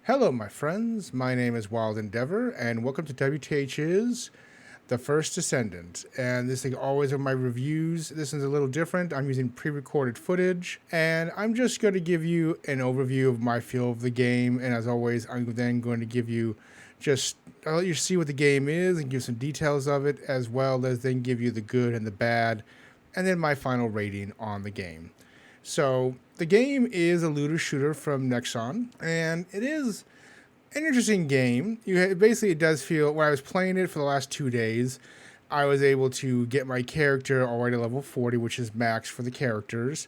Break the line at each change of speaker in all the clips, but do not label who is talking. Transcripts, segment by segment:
Hello, my friends. My name is Wild Endeavor, and welcome to WTH's The First Descendant. And this thing always are my reviews. This is a little different. I'm using pre-recorded footage, and I'm just going to give you an overview of my feel of the game. And as always, I'm then going to give you I'll let you see what the game is and give some details of it, as well as then give you the good and the bad, and then my final rating on the game. So the game is a looter shooter from Nexon, and it is an interesting game. Basically, it does feel, when I was playing it for the last 2 days, I was able to get my character all the way to level 40, which is max for the characters.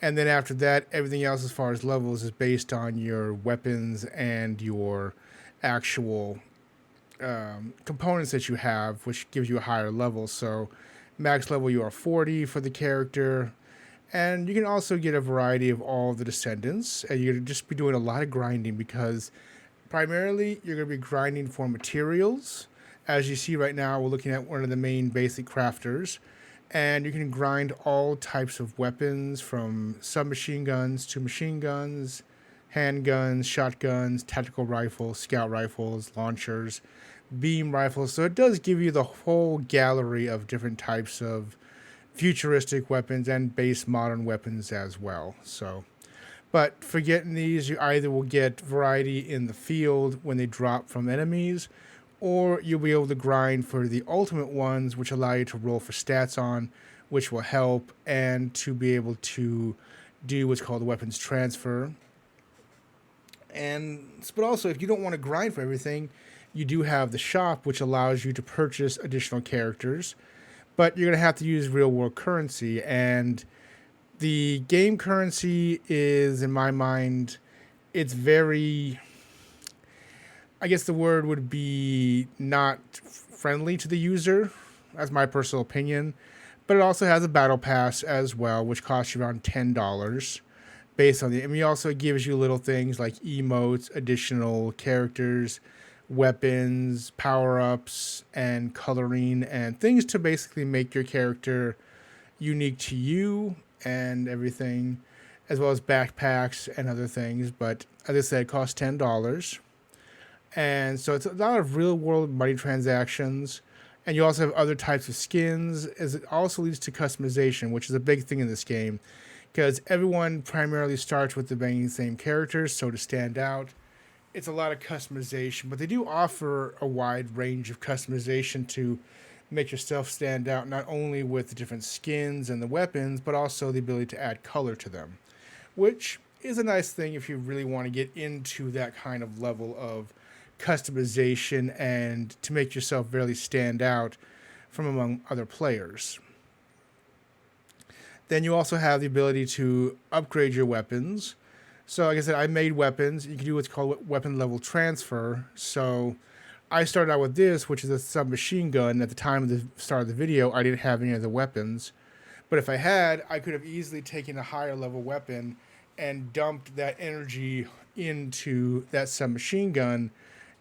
And then after that, everything else as far as levels is based on your weapons and your actual components that you have, which gives you a higher level. So max level, you are 40 for the character. And you can also get a variety of all the descendants, and you're going to just be doing a lot of grinding because primarily you're going to be grinding for materials. As you see right now, we're looking at one of the main basic crafters, and you can grind all types of weapons from submachine guns to machine guns, handguns, shotguns, tactical rifles, scout rifles, launchers, beam rifles. So it does give you the whole gallery of different types of futuristic weapons and base modern weapons as well. But for getting these, you either will get variety in the field when they drop from enemies, or you'll be able to grind for the ultimate ones, which allow you to roll for stats on, which will help, and to be able to do what's called weapons transfer. But also, if you don't want to grind for everything, you do have the shop, which allows you to purchase additional characters. But you're going to have to use real world currency, and the game currency is, in my mind, it's very, I guess the word would be not friendly to the user. That's my personal opinion. But it also has a battle pass as well, which costs you around $10 based on it also gives you little things like emotes, additional characters, weapons, power-ups, and coloring, and things to basically make your character unique to you and everything, as well as backpacks and other things. But as I said, it costs $10. And so it's a lot of real-world money transactions. And you also have other types of skins, as it also leads to customization, which is a big thing in this game, because everyone primarily starts with the same characters, so to stand out, it's a lot of customization, but they do offer a wide range of customization to make yourself stand out, not only with the different skins and the weapons, but also the ability to add color to them, which is a nice thing if you really want to get into that kind of level of customization and to make yourself really stand out from among other players. Then you also have the ability to upgrade your weapons. So like I said, I made weapons. You can do what's called weapon level transfer. So I started out with this, which is a submachine gun. At the time of the start of the video, I didn't have any of the weapons. But if I had, I could have easily taken a higher level weapon and dumped that energy into that submachine gun,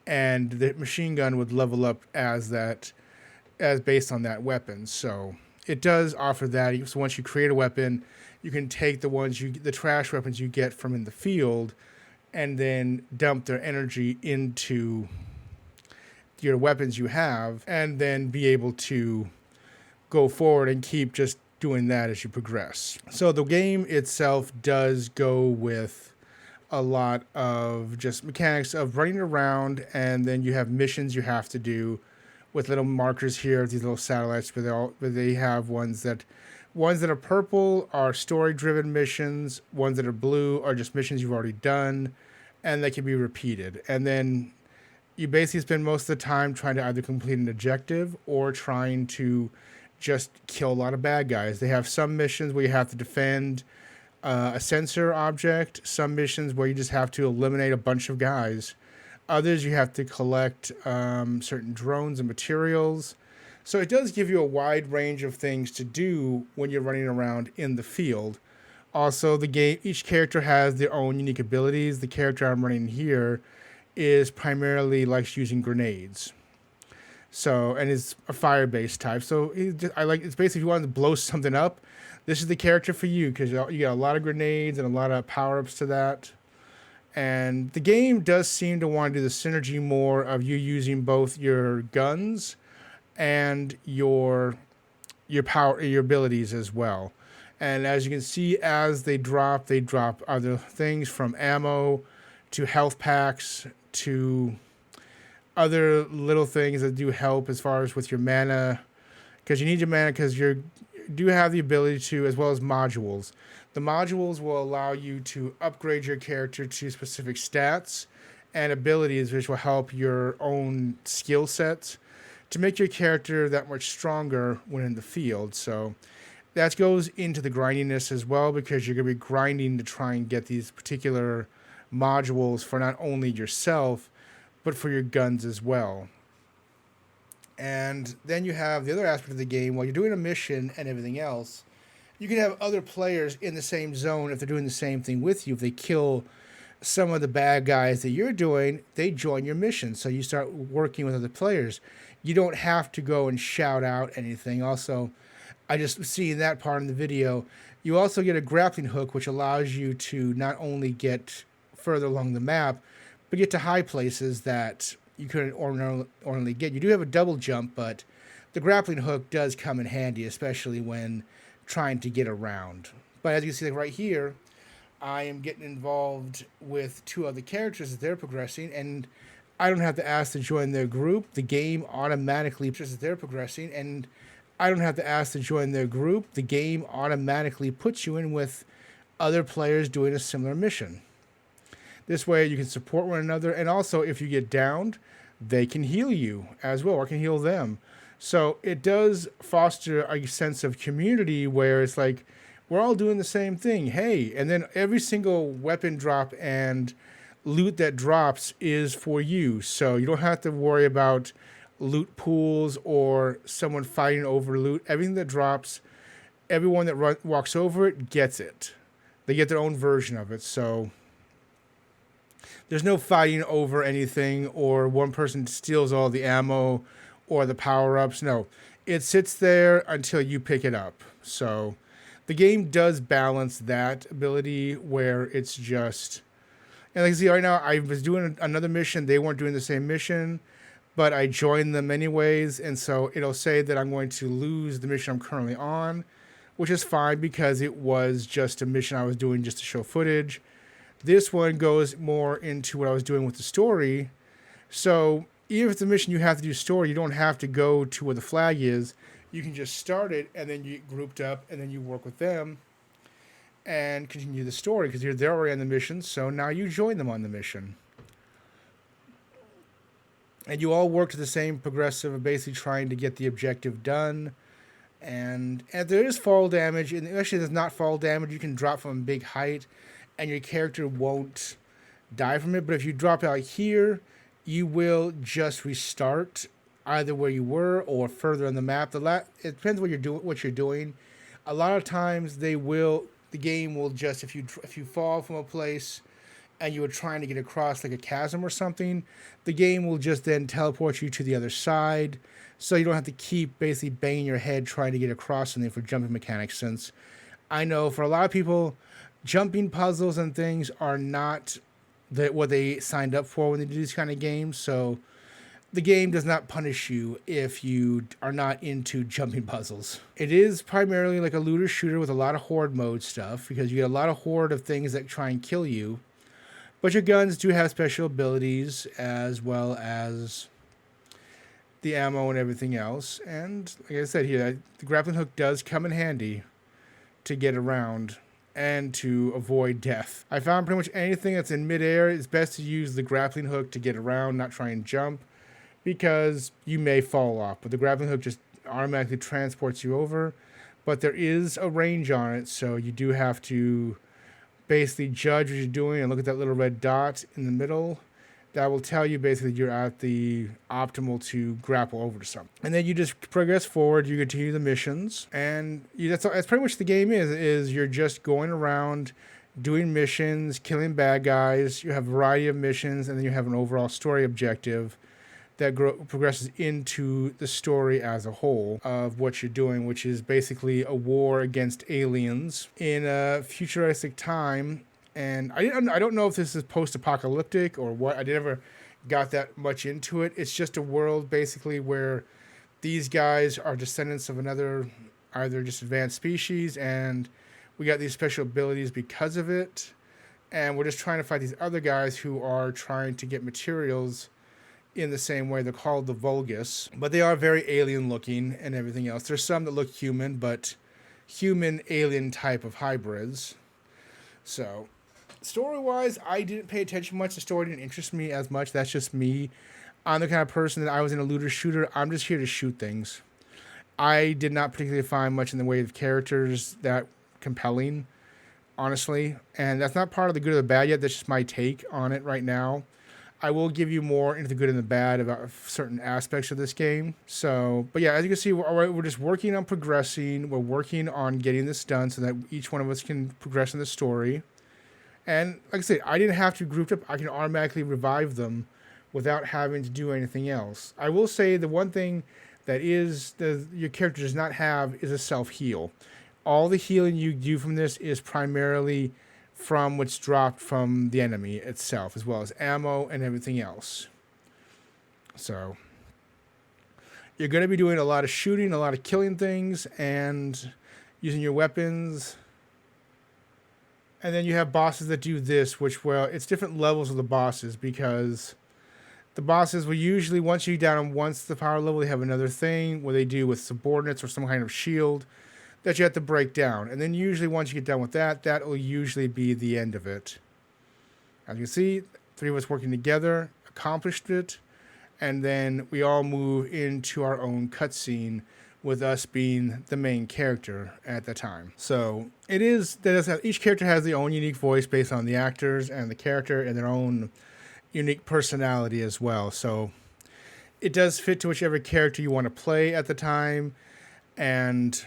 and the machine gun would level up as based on that weapon. So it does offer that. So once you create a weapon, you can take the trash weapons you get from in the field, and then dump their energy into your weapons you have, and then be able to go forward and keep just doing that as you progress. So the game itself does go with a lot of just mechanics of running around, and then you have missions you have to do with little markers here, these little satellites, but they have ones that are purple are story-driven missions. Ones that are blue are just missions you've already done, and they can be repeated. And then you basically spend most of the time trying to either complete an objective or trying to just kill a lot of bad guys. They have some missions where you have to defend a sensor object, some missions where you just have to eliminate a bunch of guys. Others you have to collect certain drones and materials. So it does give you a wide range of things to do when you're running around in the field. Also, each character has their own unique abilities. The character I'm running here is primarily likes using grenades. And is a fire-based type. So it's basically if you want to blow something up, this is the character for you, because you got a lot of grenades and a lot of power-ups to that. And the game does seem to want to do the synergy more of you using both your guns and your power, your abilities as well. And as you can see, as they drop other things from ammo to health packs to other little things that do help as far as with your mana, because you need your mana because you do have the ability to, as well as modules. The modules will allow you to upgrade your character to specific stats and abilities, which will help your own skill sets to make your character that much stronger when in the field. So that goes into the grindiness as well, because you're going to be grinding to try and get these particular modules for not only yourself, but for your guns as well. And then you have the other aspect of the game. While you're doing a mission and everything else, you can have other players in the same zone if they're doing the same thing with you. If they kill some of the bad guys that you're doing, they join your mission. So you start working with other players. You don't have to go and shout out anything. Also, I just see in that part in the video, you also get a grappling hook, which allows you to not only get further along the map, but get to high places that you couldn't ordinarily get. You do have a double jump, but the grappling hook does come in handy, especially when trying to get around. But as you can see, like right here, I am getting involved with two other characters as they're progressing, and I don't have to ask to join their group. The game automatically, as they're progressing, and I don't have to ask to join their group. The game automatically puts you in with other players doing a similar mission. This way you can support one another, and also if you get downed, they can heal you as well, or can heal them. So it does foster a sense of community where it's like, we're all doing the same thing. Hey, and then every single weapon drop and loot that drops is for you. So you don't have to worry about loot pools or someone fighting over loot. Everything that drops, everyone that walks over it gets it. They get their own version of it. So there's no fighting over anything, or one person steals all the ammo or the power-ups. No, it sits there until you pick it up. So the game does balance that ability where it's just... And like you see right now, I was doing another mission. They weren't doing the same mission, but I joined them anyways. And so it'll say that I'm going to lose the mission I'm currently on, which is fine because it was just a mission I was doing just to show footage. This one goes more into what I was doing with the story. So even if it's a mission you have to do story, you don't have to go to where the flag is. You can just start it, and then you get grouped up, and then you work with them and continue the story because they're already on the mission. So now you join them on the mission. And you all work to the same progressive of basically trying to get the objective done. And if there is fall damage, and actually there's not fall damage, you can drop from a big height and your character won't die from it. But if you drop out here, you will just restart either where you were or further on the map. It depends what you're doing. A lot of times the game will just, if you fall from a place and you were trying to get across like a chasm or something, the game will just then teleport you to the other side, so you don't have to keep basically banging your head trying to get across something for jumping mechanics, since I know for a lot of people, jumping puzzles and things are not what they signed up for when they do these kind of games. So the game does not punish you if you are not into jumping puzzles. It is primarily like a looter shooter with a lot of horde mode stuff, because you get a lot of horde of things that try and kill you. But your guns do have special abilities as well as the ammo and everything else. And like I said here, the grappling hook does come in handy to get around and to avoid death. I found pretty much anything that's in midair, it's best to use the grappling hook to get around, not try and jump, because you may fall off. But the grappling hook just automatically transports you over. But there is a range on it, so you do have to basically judge what you're doing and look at that little red dot in the middle. That will tell you basically you're at the optimal to grapple over to something. And then you just progress forward, you continue the missions, and that's pretty much the game is you're just going around doing missions, killing bad guys. You have a variety of missions, and then you have an overall story objective that progresses into the story as a whole of what you're doing, which is basically a war against aliens in a futuristic time And I don't know if this is post-apocalyptic or what. I never got that much into it. It's just a world basically where these guys are descendants of another, either just advanced species, and we got these special abilities because of it. And we're just trying to fight these other guys who are trying to get materials in the same way. They're called the Vulgus, but they are very alien looking and everything else. There's some that look human, but human alien type of hybrids. So story wise, I didn't pay attention much. The story didn't interest me as much. That's just me. I'm the kind of person that I was in a looter shooter. I'm just here to shoot things. I did not particularly find much in the way of characters that compelling, honestly. And that's not part of the good or the bad yet. That's just my take on it right now. I will give you more into the good and the bad about certain aspects of this game. So, but yeah, as you can see, we're just working on progressing. We're working on getting this done so that each one of us can progress in the story. And like I said, I didn't have to group up. I can automatically revive them without having to do anything else. I will say the one thing that your character does not have is a self-heal. All the healing you do from this is primarily from what's dropped from the enemy itself, as well as ammo and everything else. So you're going to be doing a lot of shooting, a lot of killing things, and using your weapons. And then you have bosses that do this, which, well, it's different levels of the bosses, because the bosses will usually, once you down them once the power level, they have another thing where they do with subordinates or some kind of shield that you have to break down. And then usually once you get done with that, that will usually be the end of it. As you can see, three of us working together accomplished it. And then we all move into our own cutscene, with us being the main character at the time. So each character has their own unique voice based on the actors and the character and their own unique personality as well. So it does fit to whichever character you want to play at the time. And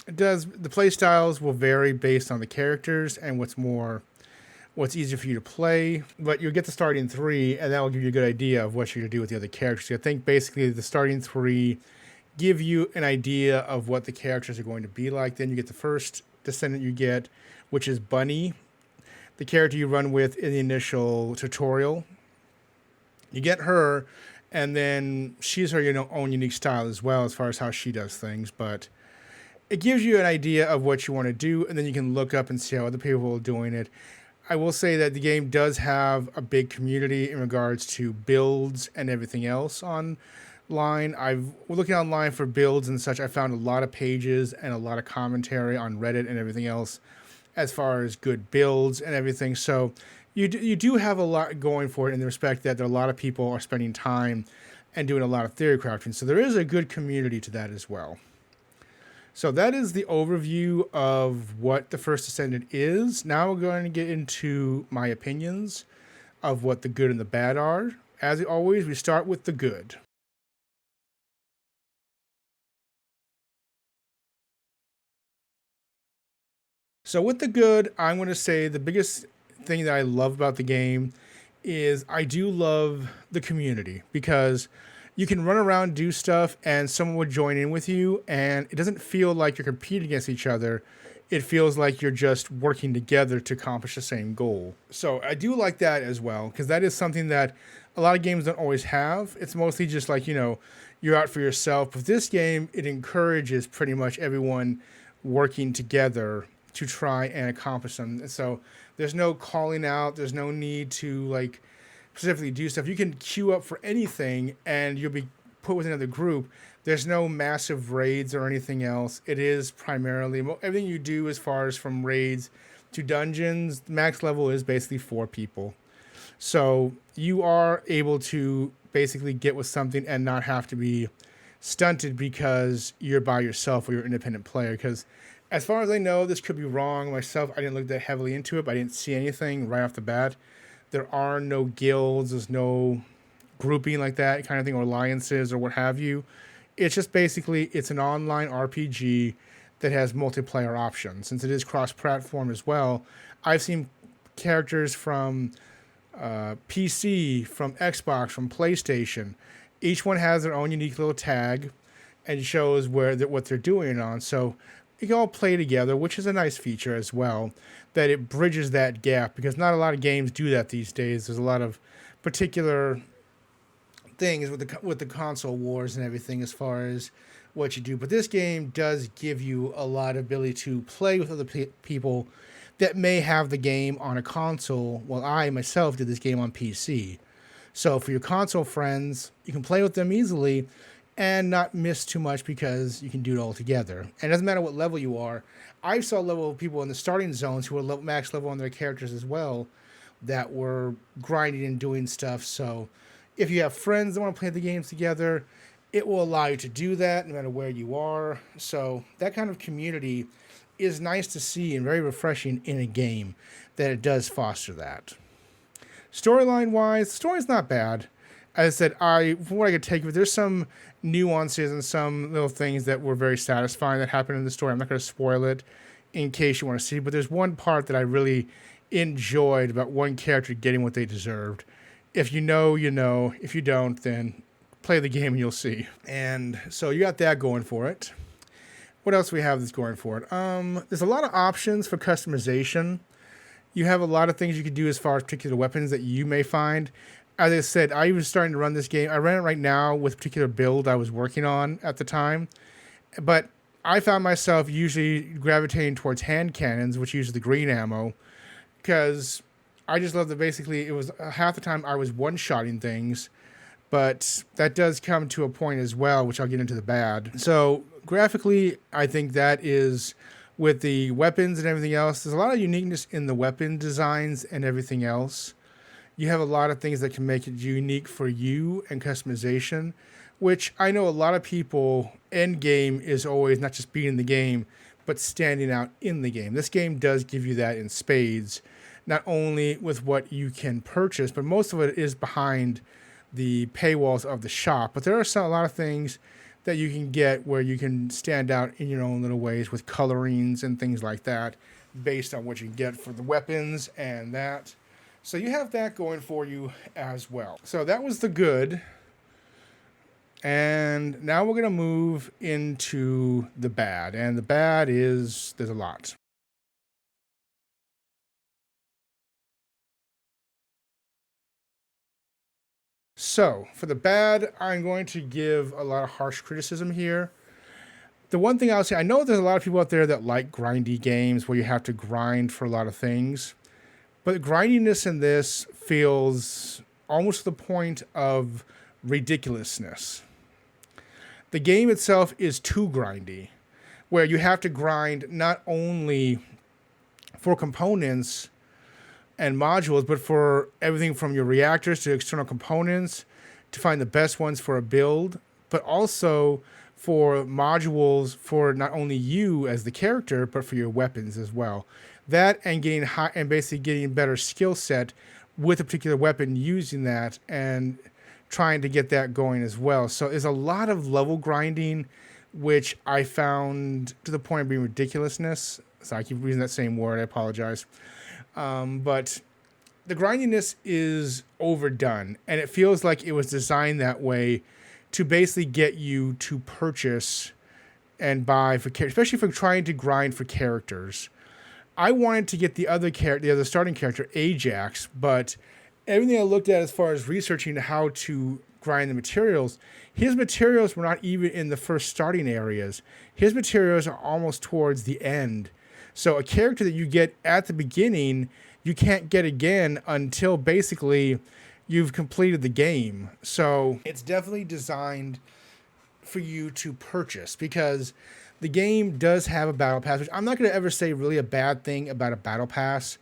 the play styles will vary based on the characters and what's easier for you to play. But you'll get the starting three, and that will give you a good idea of what you're going to do with the other characters. I think basically the starting three give you an idea of what the characters are going to be like. Then you get the first descendant you get, which is Bunny, the character you run with in the initial tutorial. You get her, and then she's her own unique style as well as far as how she does things. But it gives you an idea of what you want to do, and then you can look up and see how other people are doing it. I will say that the game does have a big community in regards to builds and everything else online. We're looking online for builds and such. I found a lot of pages and a lot of commentary on Reddit and everything else as far as good builds and everything. So you do have a lot going for it in the respect that there are a lot of people are spending time and doing a lot of theory crafting. So there is a good community to that as well. So that is the overview of what the First Descendant is. Now we're going to get into my opinions of what the good and the bad are. As always, we start with the good. So with the good, I'm going to say the biggest thing that I love about the game is I do love the community, because you can run around, do stuff, and someone would join in with you, and it doesn't feel like you're competing against each other. It feels like you're just working together to accomplish the same goal. So I do like that as well, because that is something that a lot of games don't always have. It's mostly just like, you're out for yourself. But this game, it encourages pretty much everyone working together to try and accomplish them. So there's no calling out. There's no need to specifically do stuff. You can queue up for anything and you'll be put with another group. There's no massive raids or anything else. It is primarily everything you do as far as from raids to dungeons. The max level is basically 4 people. So you are able to basically get with something and not have to be stunted because you're by yourself or you're an independent player. Because as far as I know, this could be wrong. Myself, I didn't look that heavily into it, but I didn't see anything right off the bat. There are no guilds. There's no grouping like that kind of thing, or alliances or what have you. It's just basically, it's an online RPG that has multiplayer options. Since it is cross-platform as well, I've seen characters from PC, from Xbox, from PlayStation. Each one has their own unique little tag and shows what they're doing on. So you can all play together, which is a nice feature as well, that it bridges that gap, because not a lot of games do that these days. There's a lot of particular things with the console wars and everything as far as what you do. But this game does give you a lot of ability to play with other people that may have the game on a console. Well, I myself did this game on PC. So for your console friends, you can play with them easily and not miss too much because you can do it all together. And it doesn't matter what level you are. I saw level people in the starting zones who were max level on their characters as well that were grinding and doing stuff. So if you have friends that want to play the games together, it will allow you to do that no matter where you are. So that kind of community is nice to see and very refreshing in a game, that it does foster that. Storyline-wise, the story's not bad. As I said, from what I could take of it, there's some nuances and some little things that were very satisfying that happened in the story. I'm not going to spoil it in case you want to see, but there's one part that I really enjoyed about one character getting what they deserved. If you know, you know. If you don't, then play the game and you'll see. And so you got that going for it. What else do we have that's going for it? There's a lot of options for customization. You have a lot of things you can do as far as particular weapons that you may find. As I said, I was starting to run this game. I ran it right now with a particular build I was working on at the time. But I found myself usually gravitating towards hand cannons, which uses the green ammo, because I just love that basically it was half the time I was one-shotting things, but that does come to a point as well, which I'll get into the bad. So graphically, I think that is, with the weapons and everything else, there's a lot of uniqueness in the weapon designs and everything else. You have a lot of things that can make it unique for you and customization, which I know a lot of people, end game is always not just beating the game, but standing out in the game. This game does give you that in spades, not only with what you can purchase, but most of it is behind the paywalls of the shop. But there are a lot of things that you can get where you can stand out in your own little ways with colorings and things like that based on what you get for the weapons and that. So you have that going for you as well. So that was the good. And now we're going to move into the bad. And the bad is, there's a lot. So for the bad, I'm going to give a lot of harsh criticism here. The one thing I'll say, I know there's a lot of people out there that like grindy games where you have to grind for a lot of things. But the grindiness in this feels almost to the point of ridiculousness. The game itself is too grindy, where you have to grind not only for components and modules, but for everything from your reactors to external components to find the best ones for a build, but also for modules for not only you as the character, but for your weapons as well. That and getting high and basically getting better skill set with a particular weapon, using that and trying to get that going as well. So there's a lot of level grinding, which I found to the point of being ridiculousness. So I keep using that same word. I apologize. But the grindiness is overdone, and it feels like it was designed that way to basically get you to purchase and buy for characters, especially for trying to grind for characters. I wanted to get the other starting character, Ajax, but everything I looked at as far as researching how to grind the materials, his materials were not even in the first starting areas. His materials are almost towards the end. So a character that you get at the beginning, you can't get again until basically you've completed the game. So it's definitely designed for you to purchase, because the game does have a battle pass, which I'm not going to ever say really a bad thing about a battle pass.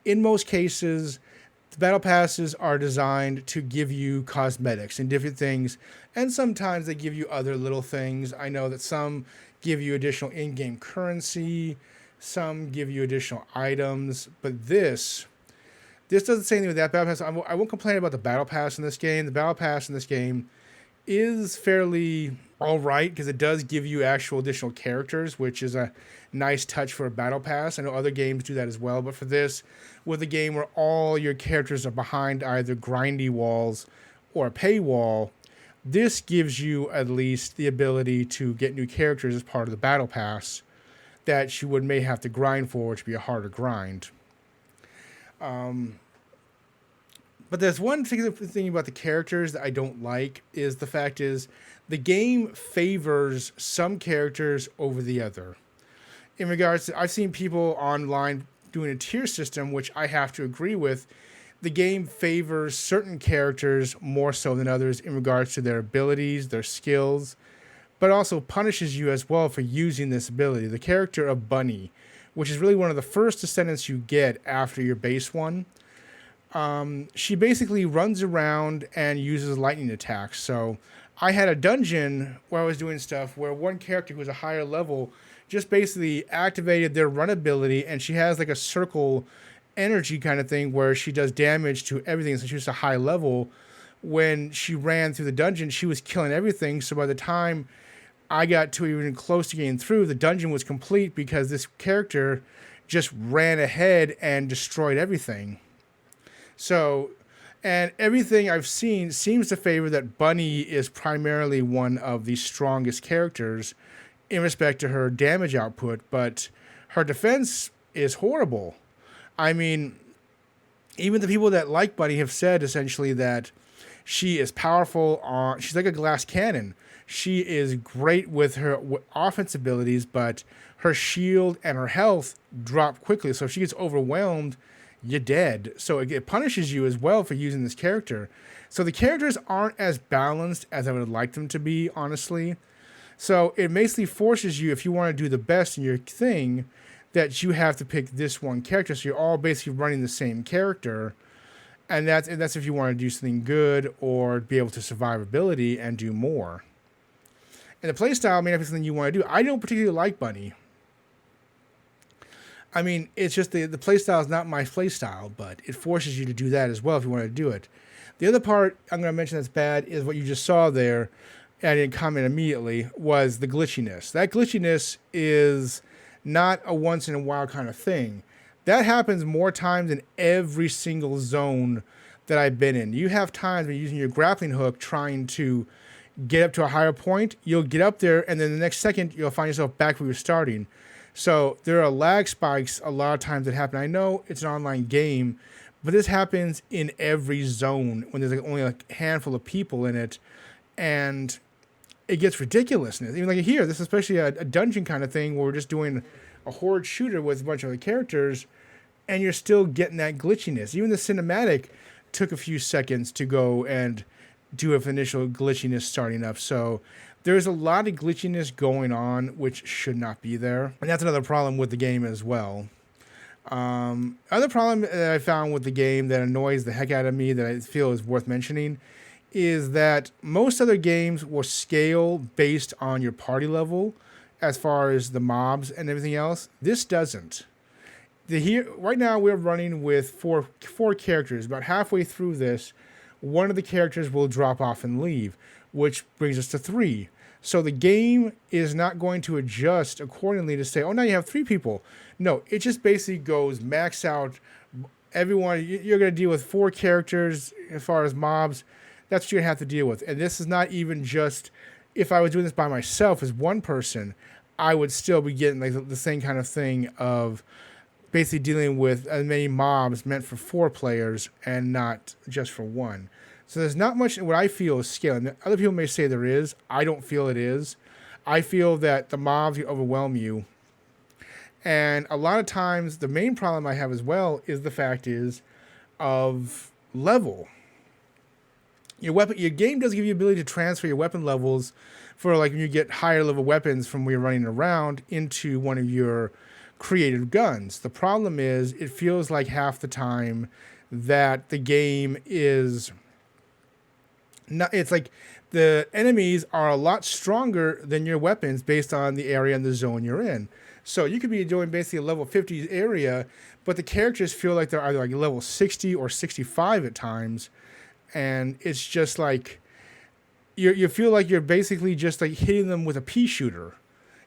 In most cases, the battle passes are designed to give you cosmetics and different things, and sometimes they give you other little things. I know that some give you additional in-game currency, some give you additional items, but this doesn't say anything with that battle pass. I won't complain about the battle pass in this game. The battle pass in this game is fairly all right, because it does give you actual additional characters, which is a nice touch for a battle pass. I know other games do that as well, but for this, with a game where all your characters are behind either grindy walls or a paywall, this gives you at least the ability to get new characters as part of the battle pass that you may have to grind for, which would be a harder grind. But there's one thing about the characters that I don't like is the fact is the game favors some characters over the other. In regards to, I've seen people online doing a tier system, which I have to agree with. The game favors certain characters more so than others in regards to their abilities, their skills, but also punishes you as well for using this ability. The character of Bunny, which is really one of the first descendants you get after your base one, she basically runs around and uses lightning attacks. So I had a dungeon where I was doing stuff where one character who was a higher level just basically activated their run ability, and she has like a circle energy kind of thing where she does damage to everything since she was a high level. When she ran through the dungeon, she was killing everything. So by the time I got to even close to getting through, the dungeon was complete because this character just ran ahead and destroyed everything. So, and everything I've seen seems to favor that Bunny is primarily one of the strongest characters in respect to her damage output, but her defense is horrible. I mean, even the people that like Bunny have said essentially that she is powerful. She's like a glass cannon. She is great with her offense abilities, but her shield and her health drop quickly. So if she gets overwhelmed, you're dead. So it punishes you as well for using this character. So the characters aren't as balanced as I would like them to be, honestly. So it basically forces you, if you want to do the best in your thing, that you have to pick this one character. So you're all basically running the same character. And that's if you want to do something good or be able to survivability and do more. And the playstyle may not be something you want to do. I don't particularly like Bunny. I mean, it's just the playstyle is not my playstyle, but it forces you to do that as well if you want to do it. The other part I'm going to mention that's bad is what you just saw there, and I didn't comment immediately, was the glitchiness. That glitchiness is not a once-in-a-while kind of thing. That happens more times in every single zone that I've been in. You have times when you're using your grappling hook trying to get up to a higher point. You'll get up there, and then the next second, you'll find yourself back where you're starting. So there are lag spikes a lot of times that happen. I know it's an online game, but this happens in every zone when there's only a handful of people in it, and it gets ridiculousness. Even like here, this is especially a dungeon kind of thing where we're just doing a horde shooter with a bunch of other characters, and you're still getting that glitchiness. Even the cinematic took a few seconds to go and do an initial glitchiness starting up. So there's a lot of glitchiness going on, which should not be there. And that's another problem with the game as well. Other problem that I found with the game that annoys the heck out of me that I feel is worth mentioning is that most other games will scale based on your party level as far as the mobs and everything else. This doesn't. Right now we're running with four characters. About halfway through this, one of the characters will drop off and leave, which brings us to 3. So the game is not going to adjust accordingly to say, oh, now you have 3 people. No, it just basically goes max out. Everyone, you're going to deal with 4 characters as far as mobs. That's what you're going to have to deal with. And this is not even just, if I was doing this by myself as one person, I would still be getting like the same kind of thing of basically dealing with as many mobs meant for 4 players and not just for 1. So there's not much what I feel is scaling. Other people may say there is. I don't feel it is. I feel that the mobs overwhelm you. And a lot of times the main problem I have as well is the fact is of level. Your game does give you the ability to transfer your weapon levels for like when you get higher level weapons from where you're running around into one of your creative guns. The problem is it feels like half the time that the game is not, it's like the enemies are a lot stronger than your weapons based on the area and the zone you're in. So you could be doing basically a level 50 area, but the characters feel like they're either like level 60 or 65 at times. And it's just like, you feel like you're basically just like hitting them with a pea shooter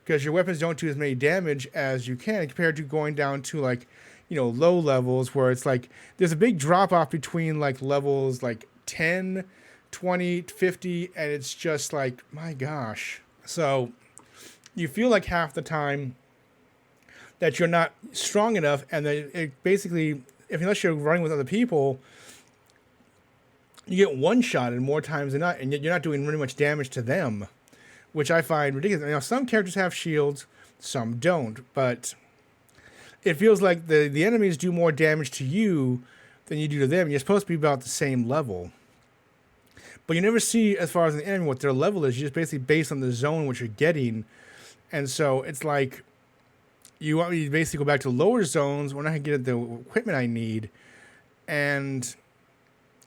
because your weapons don't do as many damage as you can compared to going down to like, low levels where it's like, there's a big drop off between like levels like 10, 20, 50, and it's just like, my gosh. So you feel like half the time that you're not strong enough, and that it basically, if unless you're running with other people, you get one-shotted more times than not, and yet you're not doing really much damage to them, which I find ridiculous. You know, some characters have shields, some don't, but it feels like the enemies do more damage to you than you do to them. You're supposed to be about the same level. But you never see, as far as an enemy, what their level is. You just basically based on the zone what you're getting. And so it's like you want me to basically go back to lower zones when I can get the equipment I need. And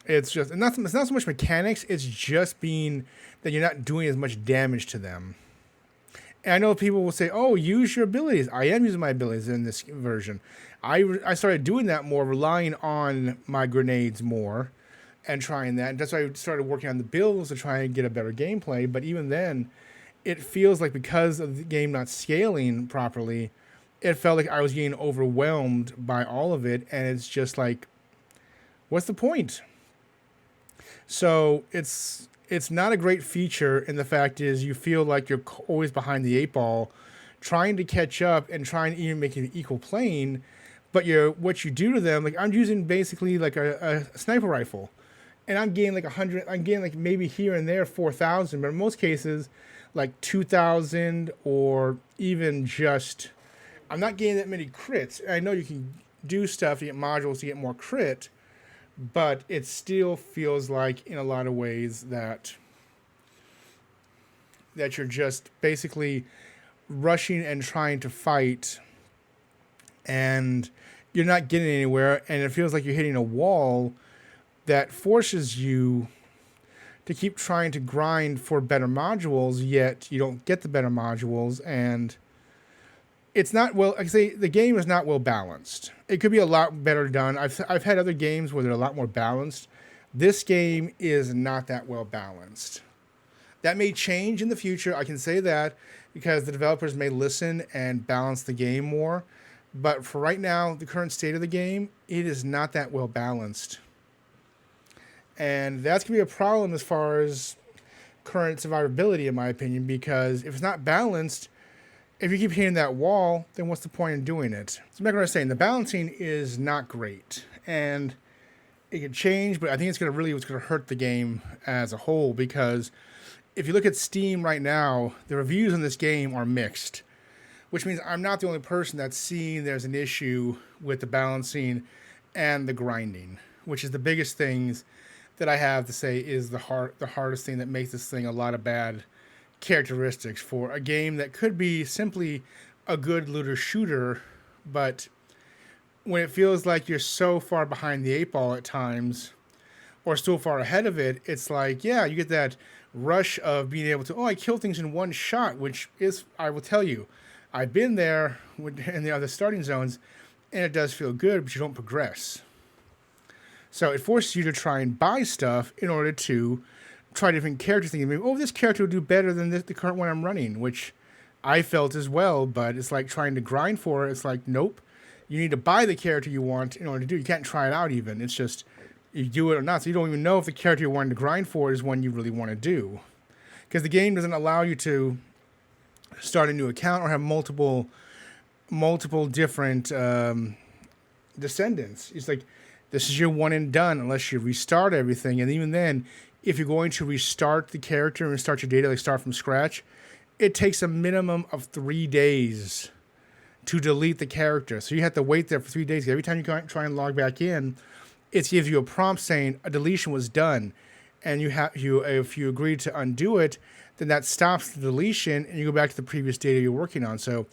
it's not so much mechanics, it's just being that you're not doing as much damage to them. And I know people will say, oh, use your abilities. I am using my abilities in this version. I started doing that more, relying on my grenades more and trying that. And that's why I started working on the builds to try and get a better gameplay. But even then, it feels like because of the game not scaling properly, it felt like I was getting overwhelmed by all of it. And it's just like, what's the point? So it's not a great feature, and the fact is you feel like you're always behind the eight ball, trying to catch up and trying to even make it equal playing, but what you do to them, like I'm using basically like a sniper rifle, and I'm getting like 100, I'm getting like maybe here and there 4,000, but in most cases like 2,000 or even just, I'm not getting that many crits. And I know you can do stuff to get modules to get more crit, but it still feels like in a lot of ways that you're just basically rushing and trying to fight, and you're not getting anywhere, and it feels like you're hitting a wall that forces you to keep trying to grind for better modules, yet you don't get the better modules, and it's not well. Like I say, the game is not well balanced. It could be a lot better done. I've had other games where they're a lot more balanced. This game is not that well balanced. That may change in the future. I can say that because the developers may listen and balance the game more. But for right now, the current state of the game, it is not that well balanced. And that's going to be a problem as far as current survivability, in my opinion, because if it's not balanced, if you keep hitting that wall, then what's the point in doing it? So back what I was saying, the balancing is not great. And it could change, but I think it's going to hurt the game as a whole, because if you look at Steam right now, the reviews on this game are mixed, which means I'm not the only person that's seeing there's an issue with the balancing and the grinding, which is the biggest things that I have to say is the hardest thing that makes this thing a lot of bad characteristics for a game that could be simply a good looter shooter, but when it feels like you're so far behind the eight ball at times or so far ahead of it, it's like, yeah, you get that rush of being able to, I kill things in one shot, which is, I will tell you, I've been there in the other starting zones, and it does feel good, but you don't progress. So it forces you to try and buy stuff in order to try different characters, thinking, maybe, this character will do better than the current one I'm running, which I felt as well, but it's like trying to grind for it. It's like, nope, you need to buy the character you want in order to do it. You can't try it out even. It's just, you do it or not, so you don't even know if the character you're wanting to grind for is one you really want to do. Because the game doesn't allow you to start a new account or have multiple different descendants. It's like, this is your one and done unless you restart everything, and even then, if you're going to restart the character and start your data, like start from scratch, it takes a minimum of 3 days to delete the character. So you have to wait there for 3 days. Every time you try and log back in, it gives you a prompt saying a deletion was done. And if you agree to undo it, then that stops the deletion and you go back to the previous data you're working on. So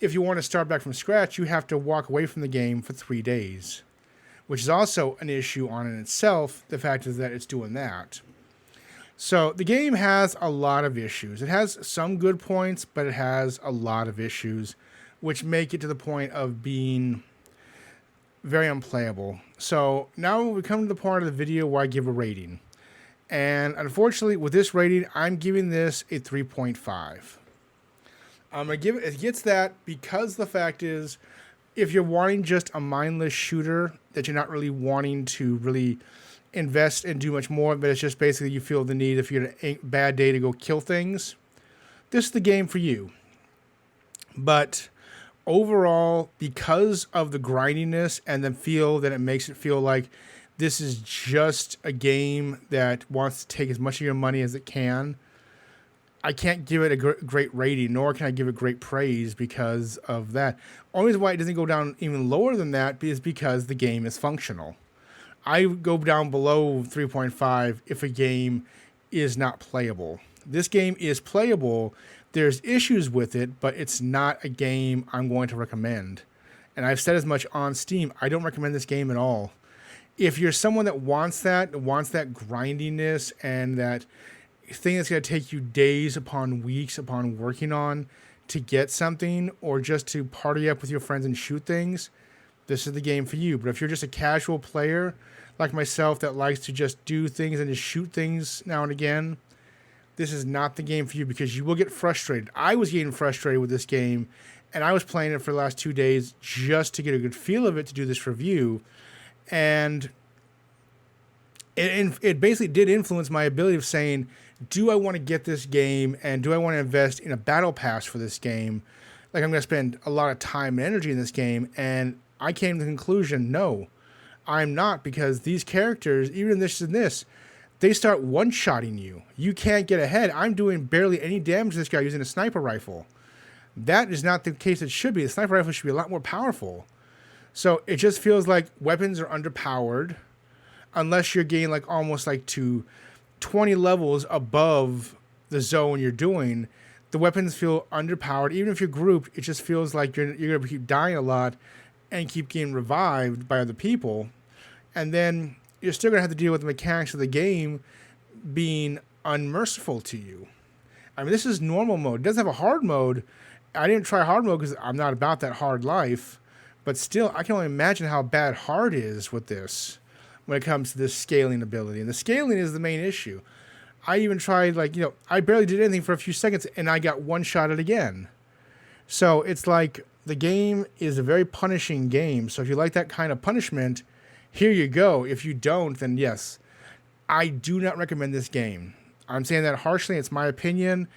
if you want to start back from scratch, you have to walk away from the game for 3 days, which is also an issue on in itself. The fact is that it's doing that. So the game has a lot of issues. It has some good points, but it has a lot of issues, which make it to the point of being very unplayable. So now we come to the part of the video where I give a rating. And unfortunately, with this rating, I'm giving this a 3.5. I'm going to give it gets that because the fact is, if you're wanting just a mindless shooter that you're not really wanting to really invest and do much more, but it's just basically you feel the need if you're in a bad day to go kill things, this is the game for you. But overall, because of the grindiness and the feel that it makes it feel like this is just a game that wants to take as much of your money as it can, I can't give it a great rating, nor can I give it great praise because of that. Only reason why it doesn't go down even lower than that is because the game is functional. I go down below 3.5 if a game is not playable. This game is playable. There's issues with it, but it's not a game I'm going to recommend. And I've said as much on Steam. I don't recommend this game at all. If you're someone that wants that grindiness and that thing that's going to take you days upon weeks upon working on to get something, or just to party up with your friends and shoot things, this is the game for you. But if you're just a casual player like myself that likes to just do things and just shoot things now and again, this is not the game for you, because you will get frustrated. I was getting frustrated with this game, and I was playing it for the last 2 days just to get a good feel of it to do this review. And it basically did influence my ability of saying, do I want to get this game, and do I want to invest in a battle pass for this game? Like, I'm going to spend a lot of time and energy in this game. And I came to the conclusion, no, I'm not, because these characters, even in this, they start one-shotting you. You can't get ahead. I'm doing barely any damage to this guy using a sniper rifle. That is not the case it should be. The sniper rifle should be a lot more powerful. So it just feels like weapons are underpowered, unless you're getting like almost like to 20 levels above the zone you're doing. The weapons feel underpowered. Even if you're grouped, it just feels like you're going to keep dying a lot and keep getting revived by other people. And then you're still going to have to deal with the mechanics of the game being unmerciful to you. I mean, this is normal mode. It doesn't have a hard mode. I didn't try hard mode because I'm not about that hard life. But still, I can only imagine how bad hard is with this when it comes to this scaling ability. And the scaling is the main issue. I even tried, I barely did anything for a few seconds, and I got one-shotted again. So it's like the game is a very punishing game. So if you like that kind of punishment, here you go. If you don't, then yes, I do not recommend this game. I'm saying that harshly. It's my opinion.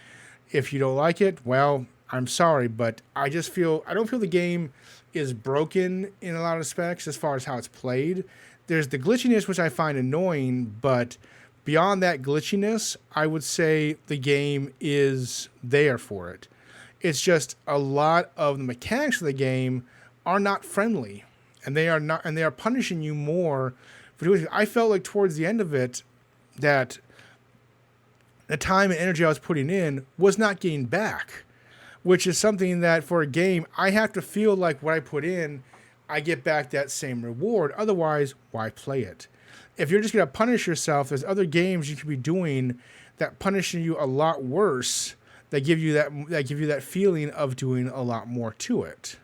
If you don't like it, well, I'm sorry, but I don't feel the game is broken in a lot of respects as far as how it's played. There's the glitchiness, which I find annoying, but beyond that glitchiness, I would say the game is there for it. It's just a lot of the mechanics of the game are not friendly, and they are punishing you more for doing it. I felt like towards the end of it that the time and energy I was putting in was not getting back, which is something that for a game, I have to feel like what I put in, I get back that same reward. Otherwise, why play it? If you're just going to punish yourself, there's other games you could be doing that punishing you a lot worse, that give you that feeling of doing a lot more to it.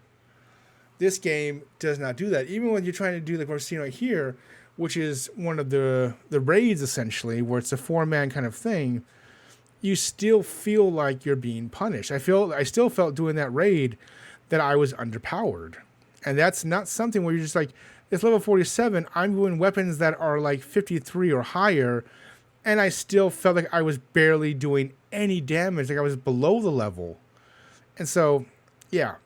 This game does not do that. Even when you're trying to do like what we're seeing right here, which is one of the raids essentially, where it's a 4-man kind of thing, you still feel like you're being punished. I still felt doing that raid that I was underpowered. And that's not something where you're just like, it's level 47, I'm doing weapons that are like 53 or higher, and I still felt like I was barely doing any damage, like I was below the level. And so, yeah.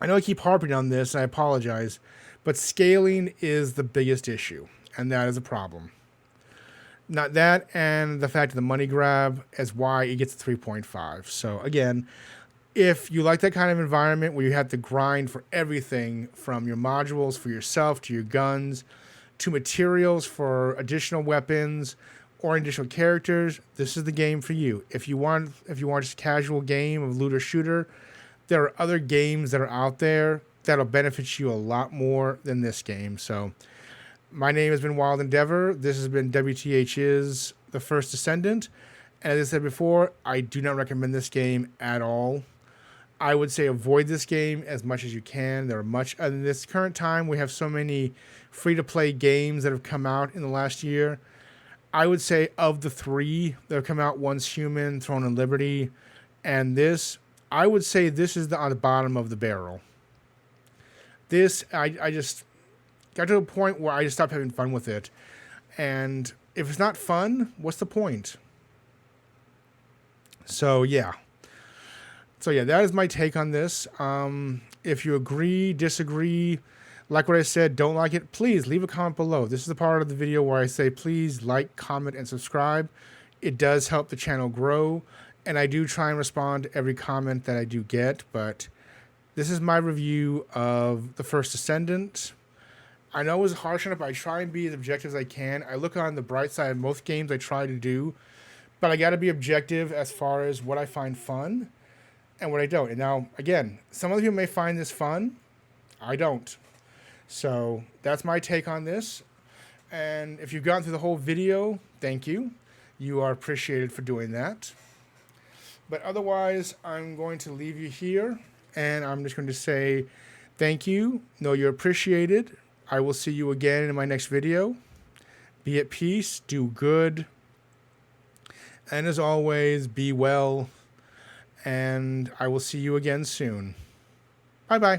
I know I keep harping on this, and I apologize, but scaling is the biggest issue, and that is a problem. Not that, and the fact of the money grab is why it gets 3.5. So again, if you like that kind of environment where you have to grind for everything from your modules for yourself to your guns to materials for additional weapons or additional characters, this is the game for you. If you want just a casual game of looter shooter, there are other games that are out there that'll benefit you a lot more than this game. So my name has been Wild Endeavor. This has been WTH's The First Descendant. And as I said before, I do not recommend this game at all. I would say avoid this game as much as you can. In this current time, we have so many free-to-play games that have come out in the last year. I would say of the 3 that have come out, one's Human, Throne and Liberty, and this, I would say this is on the bottom of the barrel. This, I just got to a point where I just stopped having fun with it. And if it's not fun, what's the point? So, yeah. So yeah, that is my take on this. If you agree, disagree, like what I said, don't like it, please leave a comment below. This is the part of the video where I say please like, comment, and subscribe. It does help the channel grow, and I do try and respond to every comment that I do get, but this is my review of the First Descendant. I know it was harsh enough, but I try and be as objective as I can. I look on the bright side of most games I try to do, but I got to be objective as far as what I find fun and what I don't. And now, again, some of you may find this fun. I don't. So that's my take on this. And if you've gotten through the whole video, thank you. You are appreciated for doing that. But otherwise, I'm going to leave you here, and I'm just going to say thank you. Know you're appreciated. I will see you again in my next video. Be at peace. Do good. And as always, be well. And I will see you again soon. Bye-bye.